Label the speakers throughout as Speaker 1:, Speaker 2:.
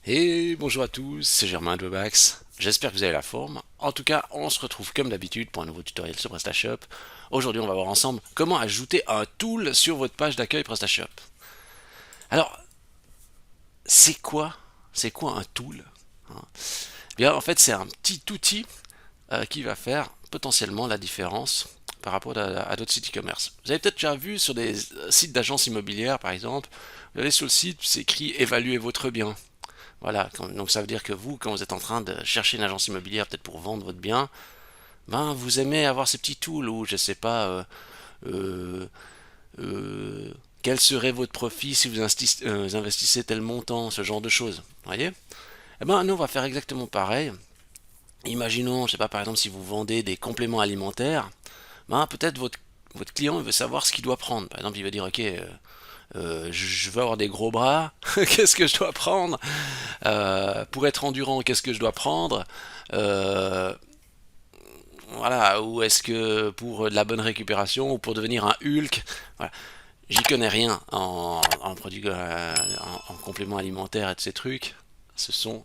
Speaker 1: Et bonjour à tous, c'est Germain de Webax. J'espère que vous avez la forme. En tout cas, on se retrouve comme d'habitude pour un nouveau tutoriel sur PrestaShop. Aujourd'hui, on va voir ensemble comment ajouter un tool sur votre page d'accueil PrestaShop. Alors, c'est quoi C'est quoi un tool? Hein. Bien, en fait, c'est un petit outil qui va faire potentiellement la différence par rapport à d'autres sites e-commerce. Vous avez peut-être déjà vu sur des sites d'agences immobilières, par exemple, vous allez sur le site, c'est écrit évaluer votre bien. Voilà, donc ça veut dire que vous, quand vous êtes en train de chercher une agence immobilière, peut-être pour vendre votre bien, ben vous aimez avoir ces petits tools où je sais pas, euh, euh, quel serait votre profit si vous investissez tel montant, ce genre de choses. Vous voyez? Eh ben nous on va faire exactement pareil. Imaginons, je sais pas, par exemple si vous vendez des compléments alimentaires, ben peut-être votre client veut savoir ce qu'il doit prendre. Par exemple, il va dire ok, je veux avoir des gros bras, qu'est-ce que je dois prendre? Pour être endurant, qu'est-ce que je dois prendre? Euh, voilà, ou est-ce que pour de la bonne récupération ou pour devenir un Hulk? Voilà. J'y connais rien en produits, en compléments alimentaires et de ces trucs. Ce sont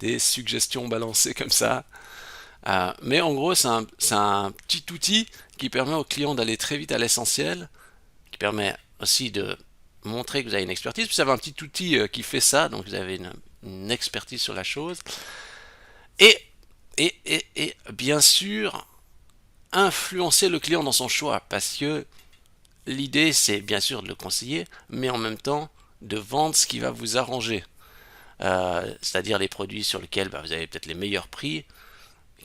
Speaker 1: des suggestions balancées comme ça. Mais en gros, c'est un petit outil qui permet au client d'aller très vite à l'essentiel, qui permet aussi de montrer que vous avez une expertise. Vous avez un petit outil qui fait ça, donc vous avez une expertise sur la chose. Et, et bien sûr, influencer le client dans son choix, parce que l'idée, c'est bien sûr de le conseiller, mais en même temps de vendre ce qui va vous arranger. C'est-à-dire les produits sur lesquels bah, vous avez peut-être les meilleurs prix,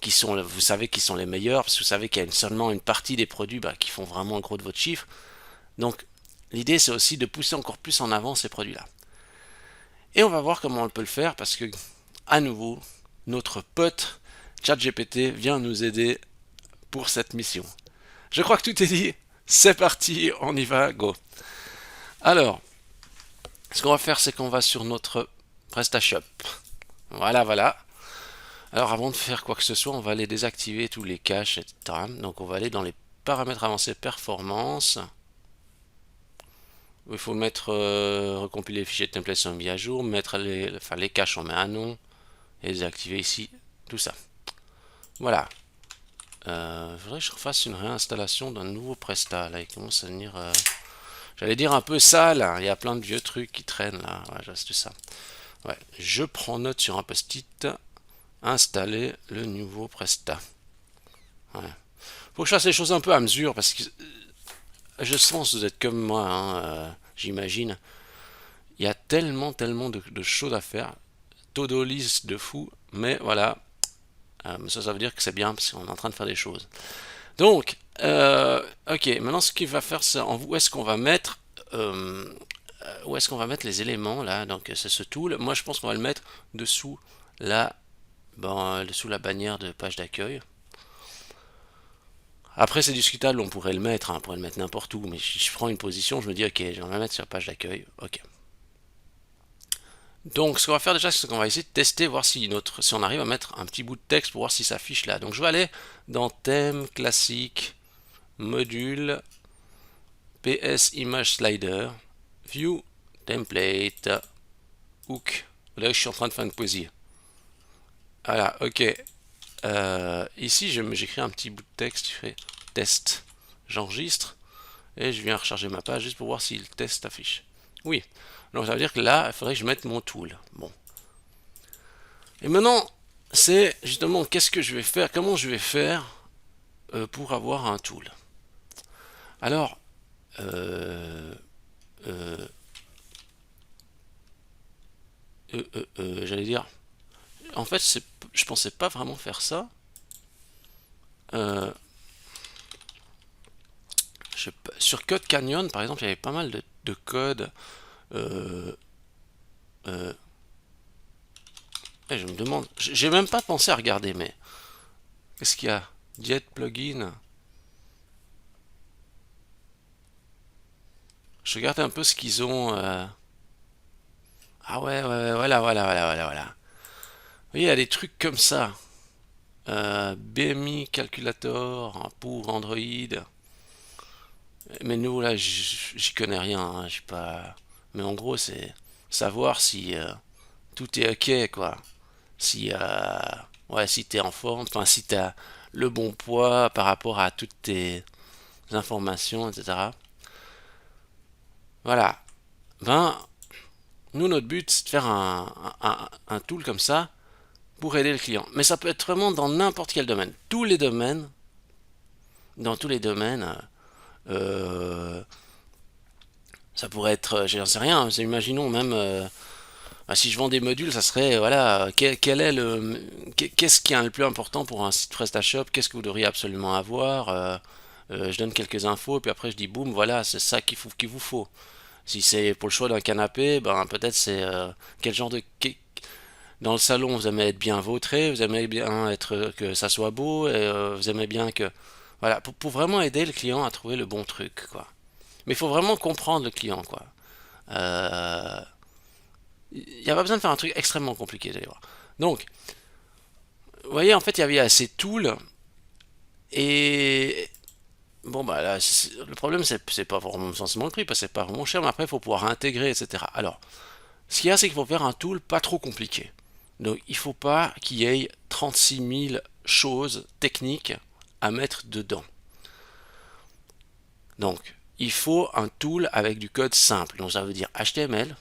Speaker 1: vous savez qui sont les meilleurs, parce que vous savez qu'il y a seulement une partie des produits bah, qui font vraiment le gros de votre chiffre. Donc l'idée, c'est aussi de pousser encore plus en avant ces produits-là. Et on va voir comment on peut le faire, parce que, à nouveau, notre pote ChatGPT vient nous aider pour cette mission. Je crois que tout est dit. C'est parti, on y va, go. Alors, ce qu'on va faire, c'est qu'on va sur notre PrestaShop. Voilà, voilà. Alors, avant de faire quoi que ce soit, on va aller désactiver tous les caches, etc. Donc, on va aller dans les paramètres avancés performance. Il faut mettre recompiler les fichiers de template sont mis à jour, mettre les caches, on met un nom et désactiver ici tout ça. Voilà. Il faudrait que je refasse une réinstallation d'un nouveau Presta. Là, il commence à venir. J'allais dire un peu sale. Il y a plein de vieux trucs qui traînent là. Ouais, c'est ça. Ouais. Je prends note sur un post-it. Installer le nouveau Presta. Ouais. Faut que je fasse les choses un peu à mesure parce que je sens que vous êtes comme moi, hein, j'imagine. Il y a tellement de choses à faire. To-do list de fou. Mais voilà. Ça veut dire que c'est bien parce qu'on est en train de faire des choses. Donc, ok, maintenant ce qu'il va faire, c'est où est-ce qu'on va mettre les éléments là. Donc c'est ce tool. Moi je pense qu'on va le mettre dessous la, dessous la bannière de page d'accueil. Après c'est discutable, on pourrait le mettre, hein, on pourrait le mettre n'importe où, mais si je prends une position, je me dis ok, je vais le mettre sur la page d'accueil. Ok. Donc ce qu'on va faire déjà, c'est qu'on va essayer de tester, voir si on arrive à mettre un petit bout de texte pour voir si ça affiche là. Donc je vais aller dans thème classique, module, PS Image Slider, View, Template, Hook. Là, je suis en train de faire une poésie. Voilà, ok. Ici, j'écris un petit bout de texte. Je fais test. J'enregistre et je viens recharger ma page juste pour voir si le test affiche. Oui. Donc ça veut dire que là, il faudrait que je mette mon tool. Bon. Et maintenant, c'est justement qu'est-ce que je vais faire, comment je vais faire pour avoir un tool. Alors, euh, euh, j'allais dire, en fait, je pensais pas vraiment faire ça. Euh, sur Code Canyon, par exemple, il y avait pas mal de codes. Euh, euh, je me demande, j'ai même pas pensé à regarder, mais qu'est-ce qu'il y a? Jet plugin. Je regarde un peu ce qu'ils ont. Ah ouais, ouais, ouais, voilà. Oui, il y a des trucs comme ça. BMI Calculator hein, pour Android. Mais nous, là, j'y connais rien. Hein, j'ai pas. Mais en gros, c'est savoir si tout est ok, quoi. Si, ouais, si t'es en forme, enfin, si t'as le bon poids par rapport à toutes tes informations, etc. Voilà. Ben, nous, notre but, c'est de faire un tool comme ça pour aider le client. Mais ça peut être vraiment dans n'importe quel domaine. Dans tous les domaines, euh, ça pourrait être, j'en sais rien, imaginons même, si je vends des modules, ça serait, voilà, quel est qu'est-ce qui est le plus important pour un site PrestaShop, qu'est-ce que vous devriez absolument avoir, je donne quelques infos, puis après je dis, boum, voilà, c'est ça qu'il vous faut. Si c'est pour le choix d'un canapé, ben peut-être c'est quel genre de dans le salon vous aimez être bien vautré, vous aimez bien être que ça soit beau, et vous aimez bien que voilà pour vraiment aider le client à trouver le bon truc quoi. Mais il faut vraiment comprendre le client quoi. Euh, il n'y a pas besoin de faire un truc extrêmement compliqué d'aller voir. Donc vous voyez en fait il y avait assez de tools et bon bah là le problème c'est pas vraiment forcément le prix parce que c'est pas vraiment cher mais après il faut pouvoir intégrer etc. Alors ce qu'il y a, c'est qu'il faut faire un tool pas trop compliqué. Donc il ne faut pas qu'il y ait 36 000 choses techniques à mettre dedans. Donc il faut un tool avec du code simple. Donc ça veut dire HTML,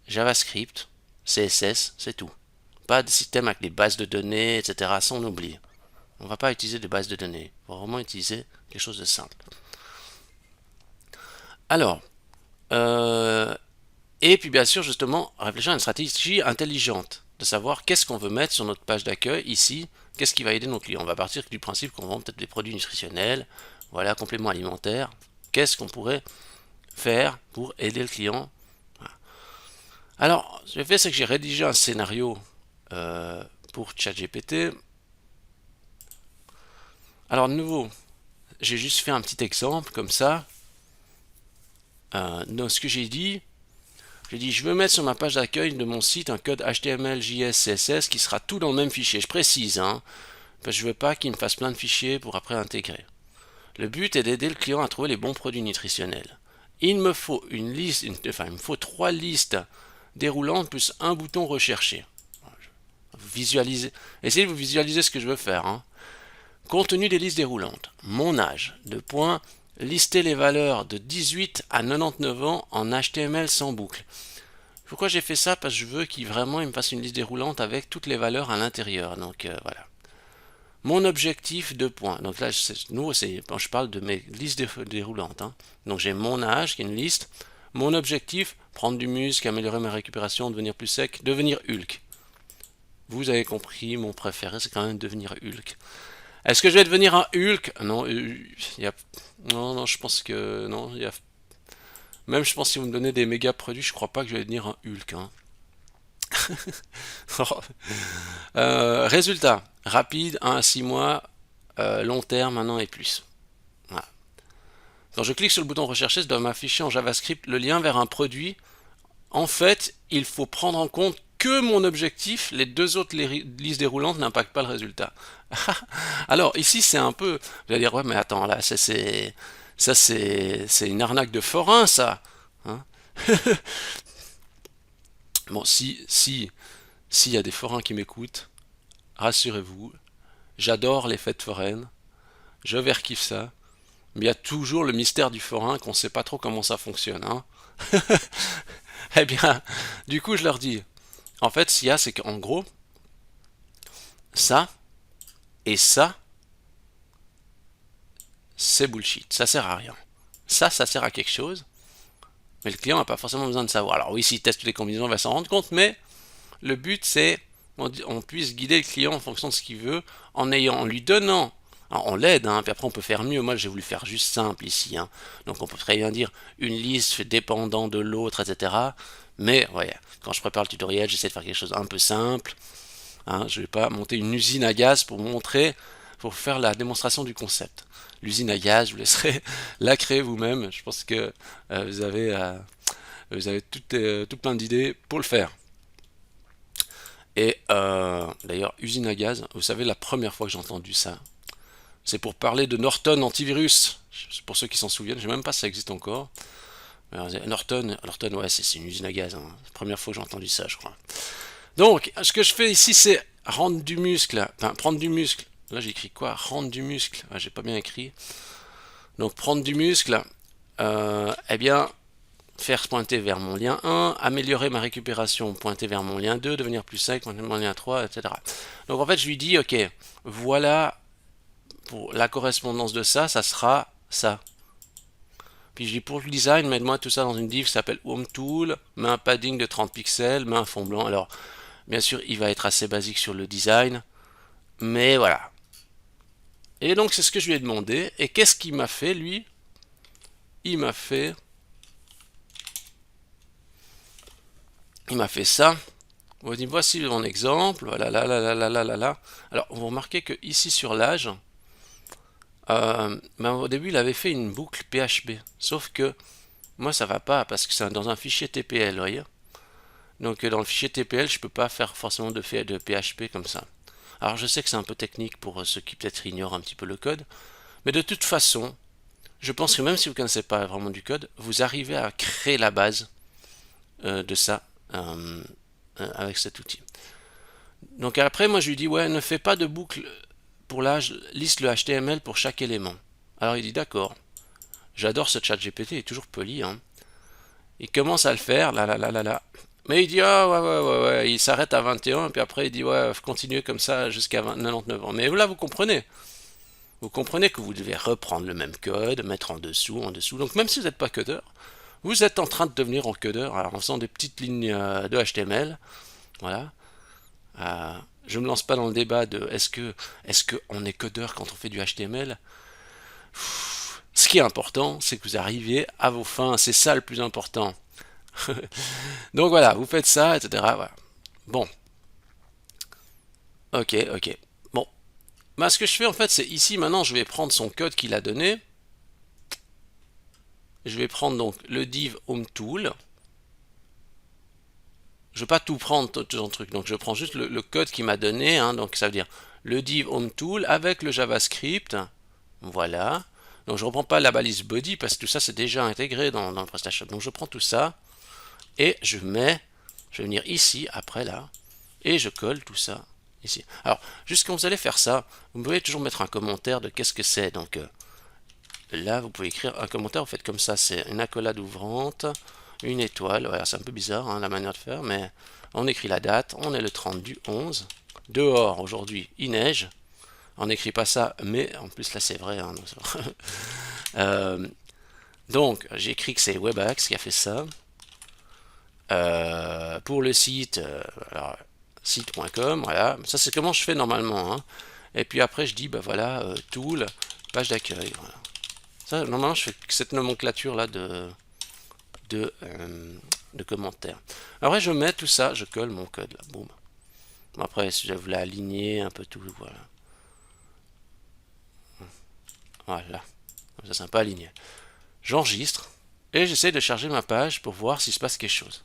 Speaker 1: JavaScript, CSS, c'est tout. Pas de système avec des bases de données, etc. Ça on oublie. On ne va pas utiliser des bases de données. On va vraiment utiliser quelque chose de simple. Alors, euh, et puis bien sûr, justement, réfléchir à une stratégie intelligente, de savoir qu'est-ce qu'on veut mettre sur notre page d'accueil ici, qu'est-ce qui va aider nos clients. On va partir du principe qu'on vend peut-être des produits nutritionnels, voilà, compléments alimentaires. Qu'est-ce qu'on pourrait faire pour aider le client? Voilà. Alors, ce que j'ai fait, c'est que j'ai rédigé un scénario pour ChatGPT. Alors, de nouveau, j'ai juste fait un petit exemple comme ça. Dans ce que j'ai dit, je veux mettre sur ma page d'accueil de mon site un code HTML, JS, CSS qui sera tout dans le même fichier. Je précise, hein, parce que je veux pas qu'il me fasse plein de fichiers pour après intégrer. Le but est d'aider le client à trouver les bons produits nutritionnels. Il me faut une liste, enfin, il me faut 3 listes déroulantes plus un bouton rechercher. Visualisez, essayez de vous visualiser ce que je veux faire. Hein. Contenu des listes déroulantes. Mon âge. Deux points. Lister les valeurs de 18 à 99 ans en HTML sans boucle. Pourquoi j'ai fait ça? Parce que je veux qu'il vraiment il me fasse une liste déroulante avec toutes les valeurs à l'intérieur. Donc voilà. Mon objectif, deux points. Donc là, nous, quand je parle de mes listes déroulantes. Hein. Donc j'ai mon âge, qui est une liste. Mon objectif, prendre du muscle, améliorer ma récupération, devenir plus sec, devenir Hulk. Vous avez compris, mon préféré, c'est quand même devenir Hulk. Est-ce que je vais devenir un Hulk? Non, non, je pense que non. Même je pense que si vous me donnez des méga produits, je crois pas que je vais devenir un Hulk. Hein. Résultat, rapide, 1 à 6 mois, long terme, 1 an et plus. Voilà. Quand je clique sur le bouton rechercher, ça doit m'afficher en JavaScript le lien vers un produit. En fait, il faut prendre en compte que mon objectif, les deux autres listes déroulantes n'impactent pas le résultat. Alors ici c'est un peu, vous allez dire ouais mais attends là c'est une arnaque de forain ça. Hein. Bon s'il y a des forains qui m'écoutent, rassurez-vous, j'adore les fêtes foraines, je kiffe ça, mais il y a toujours le mystère du forain qu'on ne sait pas trop comment ça fonctionne. Hein. Eh bien, du coup je leur dis, en fait ce qu'il y a c'est qu'en gros, ça et ça, c'est bullshit, ça sert à rien. Ça sert à quelque chose, mais le client n'a pas forcément besoin de savoir. Alors oui, s'il teste toutes les combinaisons, il va s'en rendre compte, mais le but c'est qu'on puisse guider le client en fonction de ce qu'il veut, en lui donnant, alors, on l'aide, hein, puis après on peut faire mieux. Moi j'ai voulu faire juste simple ici, hein. Donc on peut très bien dire une liste dépendant de l'autre, etc. Mais ouais, quand je prépare le tutoriel, j'essaie de faire quelque chose un peu simple. Hein, je ne vais pas monter une usine à gaz pour faire la démonstration du concept. L'usine à gaz, je vous laisserai la créer vous-même. Je pense que vous avez tout plein d'idées pour le faire. Et d'ailleurs, usine à gaz, vous savez, la première fois que j'ai entendu ça, c'est pour parler de Norton antivirus. Pour ceux qui s'en souviennent, je ne sais même pas si ça existe encore. Norton, ouais, c'est une usine à gaz, hein. C'est la première fois que j'ai entendu ça, je crois. Donc, ce que je fais ici, c'est rendre du muscle, enfin, prendre du muscle. Là, j'ai écrit quoi? Rendre du muscle. Ah, j'ai pas bien écrit. Donc, prendre du muscle, eh bien, faire pointer vers mon lien 1, améliorer ma récupération, pointer vers mon lien 2, devenir plus sec, pointer vers mon lien 3, etc. Donc, en fait, je lui dis, ok, voilà, pour la correspondance de ça, ça sera ça. Puis je dis pour le design, mets-moi tout ça dans une div qui s'appelle Home Tool, mets un padding de 30 pixels, mets un fond blanc. Alors, bien sûr, il va être assez basique sur le design, mais voilà. Et donc, c'est ce que je lui ai demandé. Et qu'est-ce qu'il m'a fait, lui? Il m'a fait... Il m'a fait ça. Voici mon exemple. Voilà, là, là, là, là, là, là, là. Alors, vous remarquez que ici sur l'âge, ben, au début, il avait fait une boucle PHP. Sauf que moi, ça va pas parce que c'est dans un fichier TPL, vous voyez. Donc, dans le fichier TPL, je peux pas faire forcément de PHP comme ça. Alors, je sais que c'est un peu technique pour ceux qui peut-être ignorent un petit peu le code, mais de toute façon, je pense que même si vous ne connaissez pas vraiment du code, vous arrivez à créer la base de ça avec cet outil. Donc après, moi je lui dis, ouais, ne fais pas de boucle pour l'âge, liste le HTML pour chaque élément. Alors il dit, d'accord. J'adore ce chat GPT, il est toujours poli, hein. Il commence à le faire, là, là, là, là, là. Mais il dit, ah ouais, ouais, ouais, ouais, il s'arrête à 21, puis après il dit, ouais, continuez comme ça jusqu'à 99 ans. Mais là, vous comprenez. Vous comprenez que vous devez reprendre le même code, mettre en dessous, en dessous. Donc même si vous n'êtes pas codeur, vous êtes en train de devenir en codeur en faisant des petites lignes de HTML. Voilà. Je ne me lance pas dans le débat de est-ce qu'on est codeur quand on fait du HTML. Ce qui est important, c'est que vous arriviez à vos fins. C'est ça le plus important. Donc voilà, vous faites ça, etc. Voilà. Bon. Ok, ok. Bon. Bah, ce que je fais en fait, c'est ici maintenant, je vais prendre son code qu'il a donné. Je vais prendre donc le div home tool. Je ne vais pas tout prendre, tout son truc. Donc je prends juste le code qu'il m'a donné. Hein, donc ça veut dire le div home tool avec le JavaScript. Voilà. Donc je ne reprends pas la balise body parce que tout ça c'est déjà intégré dans le PrestaShop. Donc je prends tout ça et je vais venir ici après là et je colle tout ça ici. Alors juste quand vous allez faire ça, vous pouvez toujours mettre un commentaire de qu'est-ce que c'est. Donc là vous pouvez écrire un commentaire, vous faites comme ça, c'est une accolade ouvrante, une étoile. Voilà, c'est un peu bizarre hein, la manière de faire, mais on écrit la date, on est le 30 du 11. Dehors aujourd'hui il neige. On n'écrit pas ça, mais en plus là c'est vrai. Hein, donc j'écris que c'est Webax qui a fait ça. Pour le site, site.com, voilà. Ça c'est comment je fais normalement. Hein. Et puis après je dis, bah voilà, tool, page d'accueil. Voilà. Ça, normalement je fais cette nomenclature là de, de commentaires. Après je mets tout ça, je colle mon code là, boum. Après si je voulais aligner un peu tout, voilà. Voilà, ça c'est un peu aligné. J'enregistre et j'essaie de charger ma page pour voir s'il se passe quelque chose.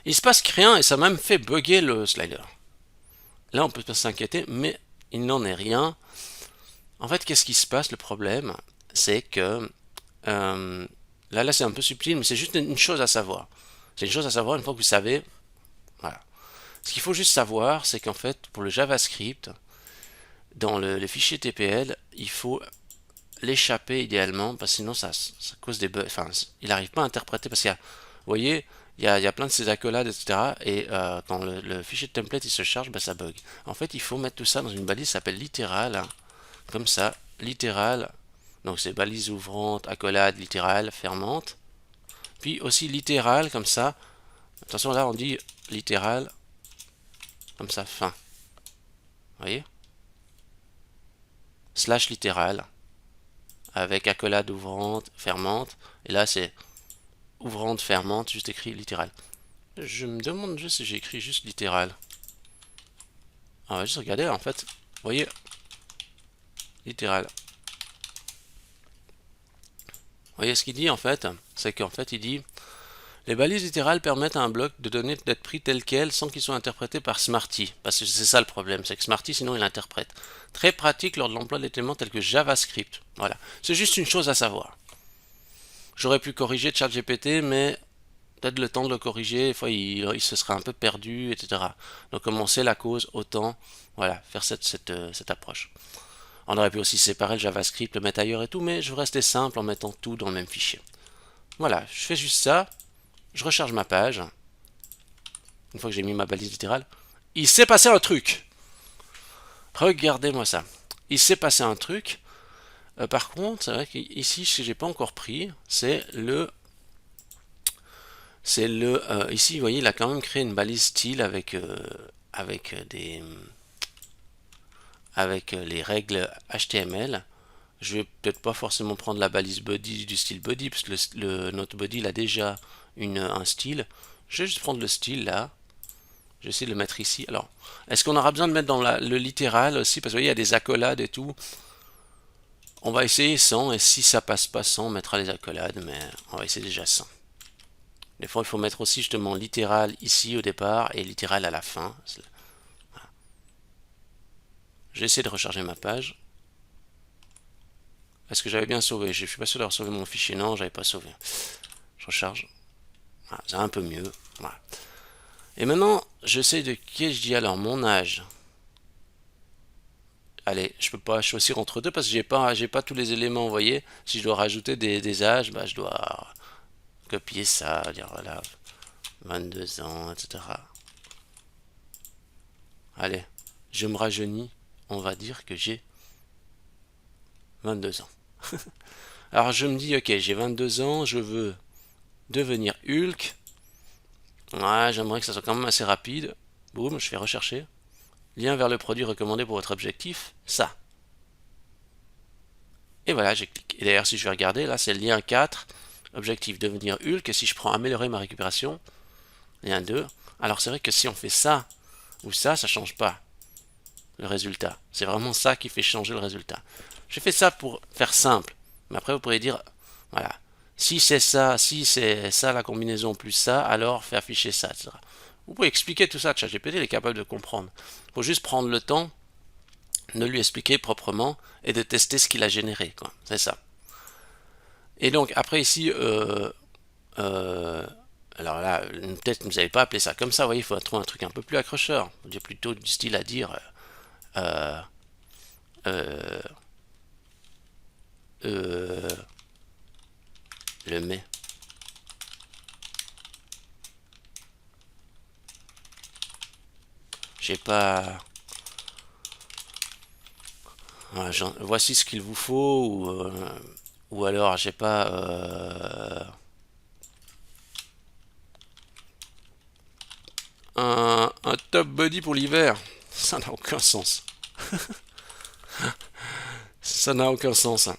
Speaker 1: Il se passe rien et ça m'a même fait bugger le slider. Là on peut pas s'inquiéter, mais il n'en est rien. En fait, qu'est-ce qui se passe? Le problème, c'est que là c'est un peu subtil, mais c'est juste une chose à savoir. C'est une chose à savoir une fois que vous savez. Voilà. Ce qu'il faut juste savoir, c'est qu'en fait, pour le JavaScript, dans le fichier TPL, il faut l'échapper idéalement, parce que sinon ça cause des bugs. Enfin, il n'arrive pas à interpréter, parce qu'il y a, vous voyez, il y a plein de ces accolades, etc. Et quand le fichier de template il se charge, bah, ça bug. En fait, il faut mettre tout ça dans une balise qui s'appelle littéral, hein, comme ça, littéral. Donc c'est balise ouvrante, accolade, littérale, fermante. Puis aussi littéral, comme ça. Attention, là on dit littéral, comme ça, fin. Vous voyez? Slash littéral, avec accolade ouvrante, fermante. Et là c'est ouvrante, fermante, juste écrit littéral. Je me demande juste si j'ai écrit juste littéral. On va juste regarder en fait. Vous voyez, littéral. Vous voyez ce qu'il dit en fait? C'est qu'en fait il dit les balises littérales permettent à un bloc de données d'être pris tel quel sans qu'il soit interprété par Smarty. Parce que c'est ça le problème, c'est que Smarty sinon il interprète. Très pratique lors de l'emploi d'éléments tels que JavaScript. Voilà. C'est juste une chose à savoir. J'aurais pu corriger ChatGPT, mais peut-être le temps de le corriger, des fois il se serait un peu perdu, etc. Donc comme on sait la cause, autant voilà, faire cette approche. On aurait pu aussi séparer le JavaScript, le mettre ailleurs et tout, mais je veux rester simple en mettant tout dans le même fichier. Voilà, je fais juste ça, je recharge ma page, une fois que j'ai mis ma balise littérale. Il s'est passé un truc. Regardez-moi ça. Il s'est passé un truc. Par contre, c'est vrai qu'ici, ce que j'ai pas encore pris, ici, vous voyez, il a quand même créé une balise style avec les règles HTML. Je vais peut-être pas forcément prendre la balise body du style body, parce que notre body il a déjà un style. Je vais juste prendre le style là. Je vais essayer de le mettre ici. Alors, est-ce qu'on aura besoin de mettre dans le littéral aussi? Parce que vous voyez, il y a des accolades et tout. On va essayer sans, et si ça passe pas sans, on mettra les accolades, mais on va essayer déjà sans. Des fois, il faut mettre aussi justement littéral ici au départ et littéral à la fin. Voilà. J'ai essayé de recharger ma page. Est-ce que j'avais bien sauvé? Je suis pas sûr d'avoir sauvé mon fichier. Non, j'avais pas sauvé. Je recharge. Voilà, c'est un peu mieux. Voilà. Et maintenant, j'essaie de qui je dis alors mon âge. Allez, je peux pas choisir entre deux parce que j'ai pas tous les éléments, vous voyez. Si je dois rajouter des âges, bah, je dois copier ça, dire voilà, 22 ans, etc. Allez, je me rajeunis, on va dire que j'ai 22 ans. Alors je me dis, ok, j'ai 22 ans, je veux devenir Hulk. Ouais, j'aimerais que ça soit quand même assez rapide. Boum, je fais rechercher. Lien vers le produit recommandé pour votre objectif, ça. Et voilà, j'ai cliqué. Et d'ailleurs, si je vais regarder, là, c'est le lien 4, objectif devenir Hulk. Et si je prends améliorer ma récupération, lien 2. Alors c'est vrai que si on fait ça ou ça change pas le résultat. C'est vraiment ça qui fait changer le résultat. J'ai fait ça pour faire simple. Mais après, vous pourriez dire, voilà, si c'est ça la combinaison plus ça, alors fais afficher ça, etc. Vous pouvez expliquer tout ça, ChatGPT il est capable de comprendre. Il faut juste prendre le temps de lui expliquer proprement et de tester ce qu'il a généré, quoi. C'est ça. Et donc, après ici, alors là, peut-être que vous n'avez pas appelé ça comme ça, vous voyez, il faut trouver un truc un peu plus accrocheur. Vous plutôt du style à dire euh, euh, euh, le mai. J'ai pas. Voilà, voici ce qu'il vous faut, ou alors j'ai pas. Un top body pour l'hiver. Ça n'a aucun sens. Ça n'a aucun sens.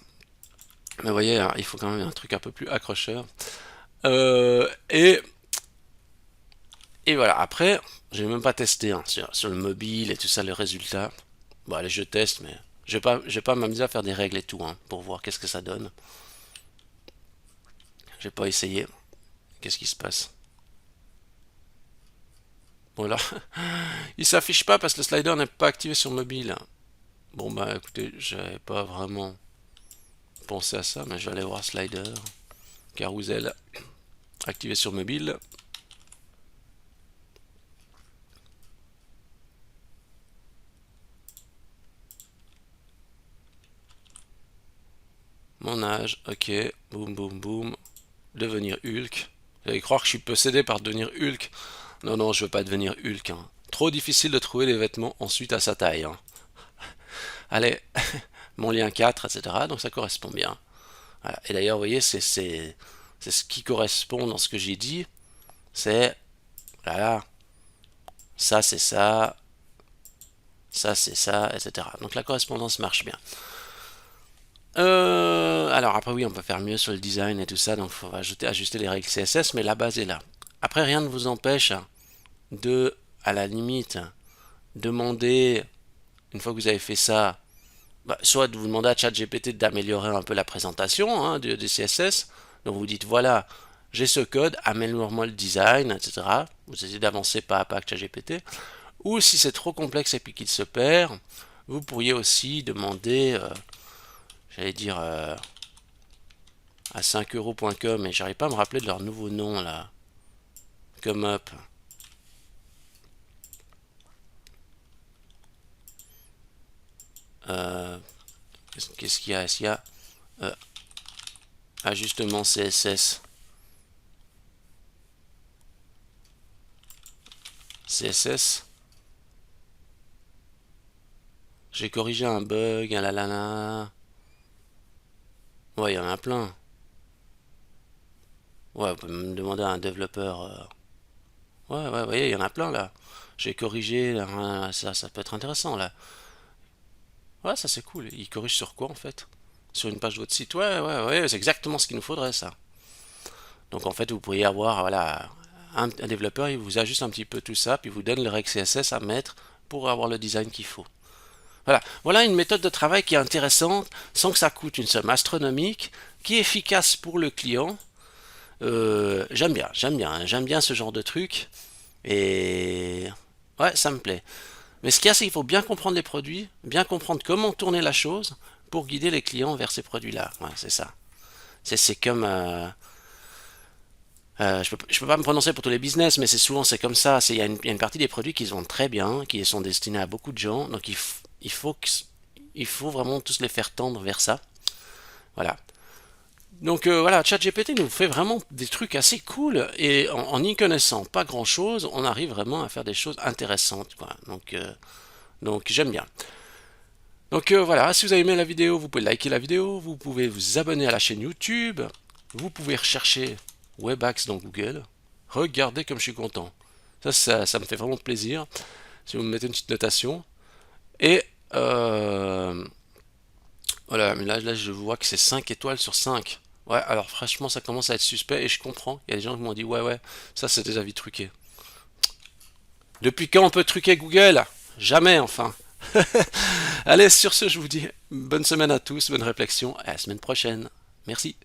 Speaker 1: Mais vous voyez, il faut quand même un truc un peu plus accrocheur. Euh, et, et voilà, après, j'ai même pas testé hein, sur le mobile et tout ça, le résultat. Bon, allez, je teste, mais je vais pas m'amuser à faire des règles et tout, hein, pour voir qu'est-ce que ça donne. J'ai pas essayé. Qu'est-ce qui se passe? Voilà. Il s'affiche pas parce que le slider n'est pas activé sur mobile. Bon bah écoutez, j'avais pas vraiment pensé à ça, mais je vais aller voir slider, carousel, activé sur mobile. Mon âge, ok, boum boum boum. Devenir Hulk. Vous allez croire que je suis possédé par devenir Hulk. Non, non, je veux pas devenir Hulk, hein. Trop difficile de trouver les vêtements ensuite à sa taille, hein. Allez, mon lien 4, etc. Donc ça correspond bien. Voilà. Et d'ailleurs, vous voyez, c'est ce qui correspond dans ce que j'ai dit. C'est, voilà, ça c'est ça c'est ça, etc. Donc la correspondance marche bien. Alors après oui, on peut faire mieux sur le design et tout ça, donc il faut ajuster les règles CSS, mais la base est là. Après, rien ne vous empêche de, à la limite, demander, une fois que vous avez fait ça, bah, soit de vous demander à ChatGPT d'améliorer un peu la présentation hein, du CSS. Donc vous dites voilà, j'ai ce code, améliore-moi le design, etc. Vous essayez d'avancer pas à pas avec ChatGPT. Ou si c'est trop complexe et puis qu'il se perd, vous pourriez aussi demander, j'allais dire, à 5euros.com, et j'arrive pas à me rappeler de leur nouveau nom là. Come up. Qu'est-ce qu'il y a? Est-ce qu'il y a ajustement CSS? CSS. J'ai corrigé un bug, un lalala. Ouais, il y en a plein. Ouais, vous pouvez me demander à un développeur. Ouais, ouais, vous voyez, il y en a plein là. J'ai corrigé, ça peut être intéressant là. Ouais, ça c'est cool. Il corrige sur quoi en fait? Sur une page de votre site. Ouais, ouais, ouais, c'est exactement ce qu'il nous faudrait ça. Donc en fait, vous pourriez avoir, voilà, un développeur, il vous ajuste un petit peu tout ça, puis vous donne le rec CSS à mettre pour avoir le design qu'il faut. Voilà, voilà une méthode de travail qui est intéressante, sans que ça coûte une somme astronomique, qui est efficace pour le client. J'aime bien ce genre de truc. Et ouais, ça me plaît. Mais ce qu'il y a, c'est qu'il faut bien comprendre les produits, bien comprendre comment tourner la chose pour guider les clients vers ces produits-là. Ouais, c'est ça. C'est comme je peux pas me prononcer pour tous les business, mais c'est comme ça. Il y a une partie des produits qui se vendent très bien, qui sont destinés à beaucoup de gens, donc il faut vraiment tous les faire tendre vers ça. Voilà. Donc voilà, ChatGPT nous fait vraiment des trucs assez cool et en n'y connaissant pas grand-chose, on arrive vraiment à faire des choses intéressantes, quoi. Donc j'aime bien. Donc voilà, si vous avez aimé la vidéo, vous pouvez liker la vidéo, vous pouvez vous abonner à la chaîne YouTube, vous pouvez rechercher Webax dans Google. Regardez comme je suis content. Ça me fait vraiment plaisir. Si vous me mettez une petite notation. Et voilà, mais là je vois que c'est 5 étoiles sur 5. Ouais, alors franchement ça commence à être suspect et je comprends. Il y a des gens qui m'ont dit ouais, ça c'est des avis truqués. Depuis quand on peut truquer Google? Jamais enfin. Allez, sur ce, je vous dis bonne semaine à tous, bonne réflexion, et à la semaine prochaine. Merci.